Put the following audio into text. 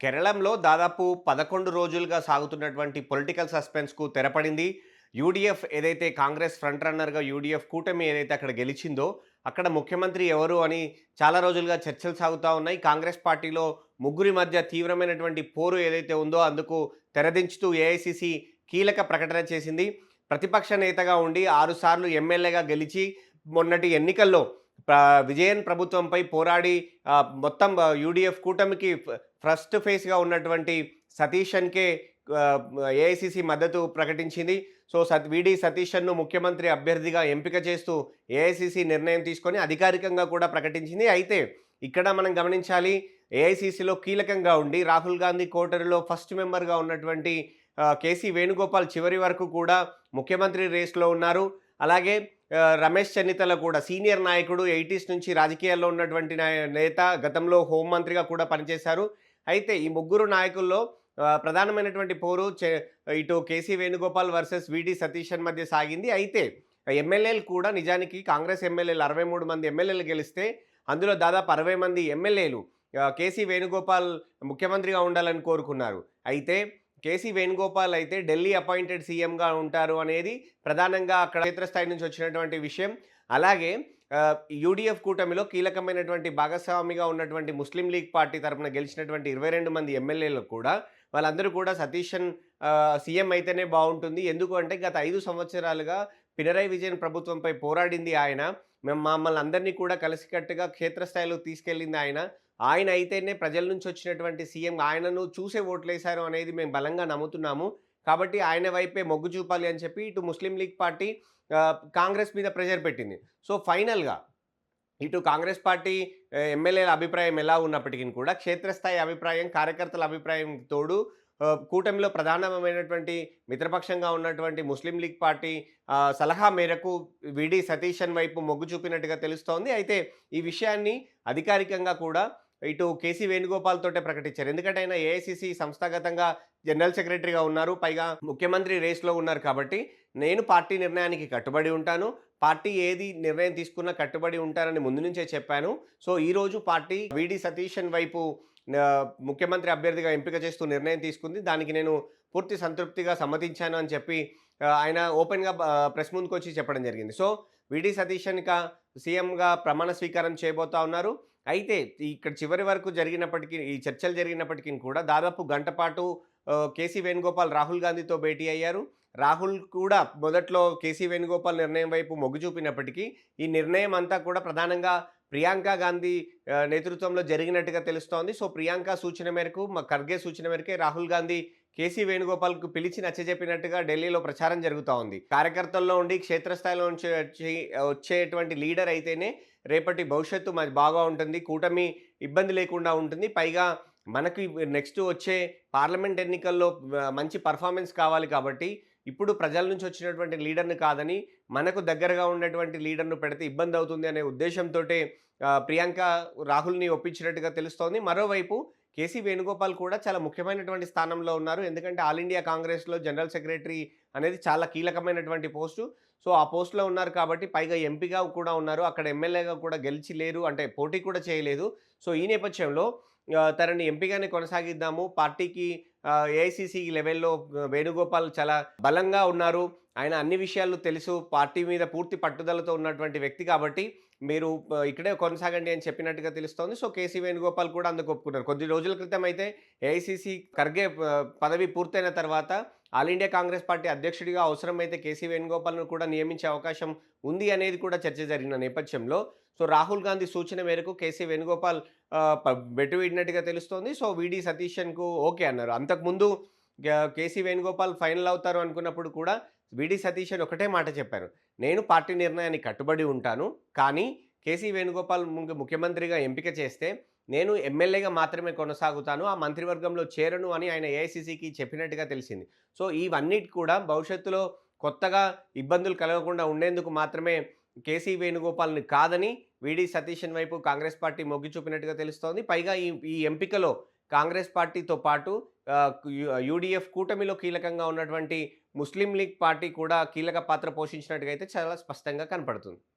కేరళంలో దాదాపు 11 రోజులుగా సాగుతున్నటువంటి political సస్పెన్స్‌కు తెరపడింది. UDF ఏదైతే కాంగ్రెస్ ఫ్రంట్ రన్నర్‌గా యూడీఎఫ్ కూటమి ఏదైతే అక్కడ గెలిచిందో, అక్కడ ముఖ్యమంత్రి ఎవరు అని చాలా రోజులుగా చర్చలు సాగుతా ఉన్నాయి. కాంగ్రెస్ పార్టీలో ముగ్గురి మధ్య తీవ్రమైనటువంటి పోరు ఏదైతే ఉందో అందుకు తెరదించుతూ ఏఐసీసీ కీలక ప్రకటన చేసింది. ప్రతిపక్ష నేతగా ఉండి 6 సార్లు ఎమ్మెల్యేగా గెలిచి మొన్నటి ఎన్నికల్లో విజయన్ ప్రభుత్వంపై పోరాడి మొత్తం యూడీఎఫ్ కూటమికి ఫస్ట్ ఫేస్‌గా ఉన్నటువంటి సతీషన్‌కే ఆహ్, ఏఐసీసీ మద్దతు ప్రకటించింది. సో, వీడి సతీషన్‌ను ముఖ్యమంత్రి అభ్యర్థిగా ఎంపిక చేస్తూ ఏఐసీసీ నిర్ణయం తీసుకొని అధికారికంగా కూడా ప్రకటించింది. అయితే ఇక్కడ మనం గమనించాలి, ఏఐసీసీలో కీలకంగా ఉండి రాహుల్ గాంధీ కోటరీలో ఫస్ట్ మెంబర్‌గా ఉన్నటువంటి కేసీ వేణుగోపాల్ చివరి వరకు కూడా ముఖ్యమంత్రి రేస్‌లో ఉన్నారు. అలాగే రమేష్ చెన్నితల కూడా సీనియర్ నాయకుడు 80స్ నుంచి రాజకీయాల్లో ఉన్నటువంటి నేత, గతంలో హోంమంత్రిగా కూడా పనిచేశారు. అయితే ఈ ముగ్గురు నాయకుల్లో ప్రధానమైనటువంటి పోరు ఇటు కేసీ వేణుగోపాల్ వర్సెస్ వీడి సతీశన్ మధ్య సాగింది. అయితే ఎమ్మెల్యేలు కూడా నిజానికి కాంగ్రెస్ ఎమ్మెల్యేలు 63 మంది ఎమ్మెల్యేలు గెలిస్తే అందులో దాదాపు 60 మంది ఎమ్మెల్యేలు కేసీ వేణుగోపాల్ ముఖ్యమంత్రిగా ఉండాలని కోరుకున్నారు. అయితే కేసీ వేణుగోపాల్ అయితే ఢిల్లీ అపాయింటెడ్ సీఎంగా ఉంటారు అనేది ప్రధానంగా అక్కడ క్షేత్రస్థాయి నుంచి వచ్చినటువంటి విషయం. అలాగే యూడీఎఫ్ కూటమిలో కీలకమైనటువంటి భాగస్వామిగా ఉన్నటువంటి ముస్లిం లీగ్ పార్టీ తరపున గెలిచినటువంటి 22 మంది ఎమ్మెల్యేలకు కూడా వాళ్ళందరూ కూడా సతీశన్ సీఎం అయితేనే బావుంటుంది. ఎందుకు అంటే గత 5 సంవత్సరాలుగా పినరయ్ విజయన్ ప్రభుత్వంపై పోరాడింది ఆయన. మమ్మల్ని అందరినీ కూడా కలిసికట్టుగా క్షేత్రస్థాయిలో తీసుకెళ్ళింది ఆయన. ఆయన అయితేనే ప్రజల నుంచి వచ్చినటువంటి సీఎం ఆయనను చూసే ఓట్లేశారు అనేది మేము బలంగా నమ్ముతున్నాము. కాబట్టి ఆయన వైపే మొగ్గు చూపాలి అని చెప్పి ఇటు ముస్లిం లీగ్ పార్టీ కాంగ్రెస్ మీద ప్రెషర్ పెట్టింది. సో, ఫైనల్‌గా ఇటు కాంగ్రెస్ పార్టీ ఎమ్మెల్యేల అభిప్రాయం ఎలా ఉన్నప్పటికిని కూడా క్షేత్రస్థాయి అభిప్రాయం, కార్యకర్తల అభిప్రాయం తోడు కూటమిలో ప్రధానమైనటువంటి మిత్రపక్షంగా ఉన్నటువంటి ముస్లిం లీగ్ పార్టీ సలహా మేరకు వీడి సతీశన్ వైపు మొగ్గు చూపినట్టుగా తెలుస్తోంది. అయితే ఈ విషయాన్ని అధికారికంగా కూడా ఇటు కేసీ వేణుగోపాల్ తోటే ప్రకటించారు. ఎందుకంటే ఆయన ఏఐసీసీ సంస్థాగతంగా జనరల్ సెక్రటరీగా ఉన్నారు. పైగా ముఖ్యమంత్రి రేస్‌లో ఉన్నారు కాబట్టి, నేను పార్టీ నిర్ణయానికి కట్టుబడి ఉంటాను. పార్టీ ఏది నిర్ణయం తీసుకున్నా కట్టుబడి ఉంటానని ముందు నుంచే చెప్పాను. సో, ఈరోజు పార్టీ వీడి సతీశన్ వైపు ముఖ్యమంత్రి అభ్యర్థిగా ఎంపిక చేస్తూ నిర్ణయం తీసుకుంది. దానికి నేను పూర్తి సంతృప్తిగా సమ్మతించాను అని చెప్పి ఆయన ఓపెన్‌గా ప్రెస్ ముందుకొచ్చి చెప్పడం జరిగింది. సో, వీడి సతీశన్ ఇక సీఎంగా ప్రమాణ స్వీకారం చేయబోతా ఉన్నారు. అయితే ఇక్కడ చివరి వరకు జరిగినప్పటికీ ఈ చర్చలు జరిగినప్పటికీ కూడా దాదాపు గంట పాటు కేసీ వేణుగోపాల్ రాహుల్ గాంధీతో భేటీ అయ్యారు. రాహుల్ కూడా మొదట్లో కేసీ వేణుగోపాల్ నిర్ణయం వైపు మొగ్గు చూపినప్పటికీ ఈ నిర్ణయం అంతా కూడా ప్రధానంగా ప్రియాంక గాంధీ నేతృత్వంలో జరిగినట్టుగా తెలుస్తోంది. సో, ప్రియాంక సూచన మేరకు ఖర్గే సూచన మేరకే రాహుల్ గాంధీ కేసీ వేణుగోపాల్‌కు పిలిచి నచ్చజెప్పినట్టుగా ఢిల్లీలో ప్రచారం జరుగుతా ఉంది. కార్యకర్తల్లో ఉండి క్షేత్రస్థాయిలో నుంచి వచ్చేటువంటి లీడర్ అయితేనే రేపటి భవిష్యత్తు బాగా ఉంటుంది. కూటమి ఇబ్బంది లేకుండా ఉంటుంది. పైగా మనకి నెక్స్ట్ వచ్చే పార్లమెంట్ ఎన్నికల్లో మంచి పెర్ఫార్మన్స్ కావాలి కాబట్టి, ఇప్పుడు ప్రజల నుంచి వచ్చినటువంటి లీడర్‌ని కాదని, మనకు దగ్గరగా ఉన్నటువంటి లీడర్‌ను పెడితే ఇబ్బందవుతుంది అనే ఉద్దేశంతోటే ప్రియాంక రాహుల్‌ని ఒప్పించినట్టుగా తెలుస్తోంది. మరోవైపు కేసీ వేణుగోపాల్ కూడా చాలా ముఖ్యమైనటువంటి స్థానంలో ఉన్నారు. ఎందుకంటే ఆల్ ఇండియా కాంగ్రెస్‌లో జనరల్ సెక్రటరీ అనేది చాలా కీలకమైనటువంటి పోస్టు. సో, ఆ పోస్ట్‌లో ఉన్నారు కాబట్టి పైగా ఎంపీగా కూడా ఉన్నారు. అక్కడ ఎమ్మెల్యేగా కూడా గెలిచి లేరు. అంటే పోటీ కూడా చేయలేదు. సో, ఈ నేపథ్యంలో తనని ఎంపీగానే కొనసాగిద్దాము. పార్టీకి ఏఐసీసీ లెవెల్‌లో వేణుగోపాల్ చాలా బలంగా ఉన్నారు. ఆయన అన్ని విషయాలు తెలుసు. పార్టీ మీద పూర్తి పట్టుదలతో ఉన్నటువంటి వ్యక్తి కాబట్టి మీరు ఇక్కడే కొనసాగండి అని చెప్పినట్టుగా తెలుస్తోంది. సో, కేసీ వేణుగోపాల్ కూడా అందుకు ఒప్పుకున్నారు. కొద్ది రోజుల క్రితం అయితే ఏఐసీసీ ఖర్గే పదవి పూర్తయిన తర్వాత ఆల్ ఇండియా కాంగ్రెస్ పార్టీ అధ్యక్షుడిగా అవసరమైతే కేసీ వేణుగోపాల్‌ను కూడా నియమించే అవకాశం ఉంది అనేది కూడా చర్చ జరిగిన నేపథ్యంలో సో, రాహుల్ గాంధీ సూచన మేరకు కేసీ వేణుగోపాల్ బెట్టు వీడినట్టుగా తెలుస్తోంది. సో, వీడి సతీషన్‌కు ఓకే అన్నారు. అంతకుముందు కేసీ వేణుగోపాల్ ఫైనల్ అవుతారు అనుకున్నప్పుడు కూడా వీడి సతీషన్ ఒకటే మాట చెప్పారు. నేను పార్టీ నిర్ణయానికి కట్టుబడి ఉంటాను. కానీ కేసీ వేణుగోపాల్ ముఖ్యమంత్రిగా ఎంపిక చేస్తే నేను ఎమ్మెల్యేగా మాత్రమే కొనసాగుతాను. ఆ మంత్రివర్గంలో చేరను అని ఆయన ఏఐసీసీకి చెప్పినట్టుగా తెలిసింది. సో, ఇవన్నిటి కూడా భవిష్యత్తులో కొత్తగా ఇబ్బందులు కలగకుండా ఉండేందుకు మాత్రమే కేసీ వేణుగోపాల్‌ని కాదని వీడి సతీశన్ వైపు కాంగ్రెస్ పార్టీ మొగ్గు చూపినట్టుగా తెలుస్తోంది. పైగా ఈ ఈ ఎంపికలో కాంగ్రెస్ పార్టీతో పాటు యూడీఎఫ్ కూటమిలో కీలకంగా ఉన్నటువంటి ముస్లిం లీగ్ పార్టీ కూడా కీలక పాత్ర పోషించినట్టుగా అయితే చాలా స్పష్టంగా కనపడుతుంది.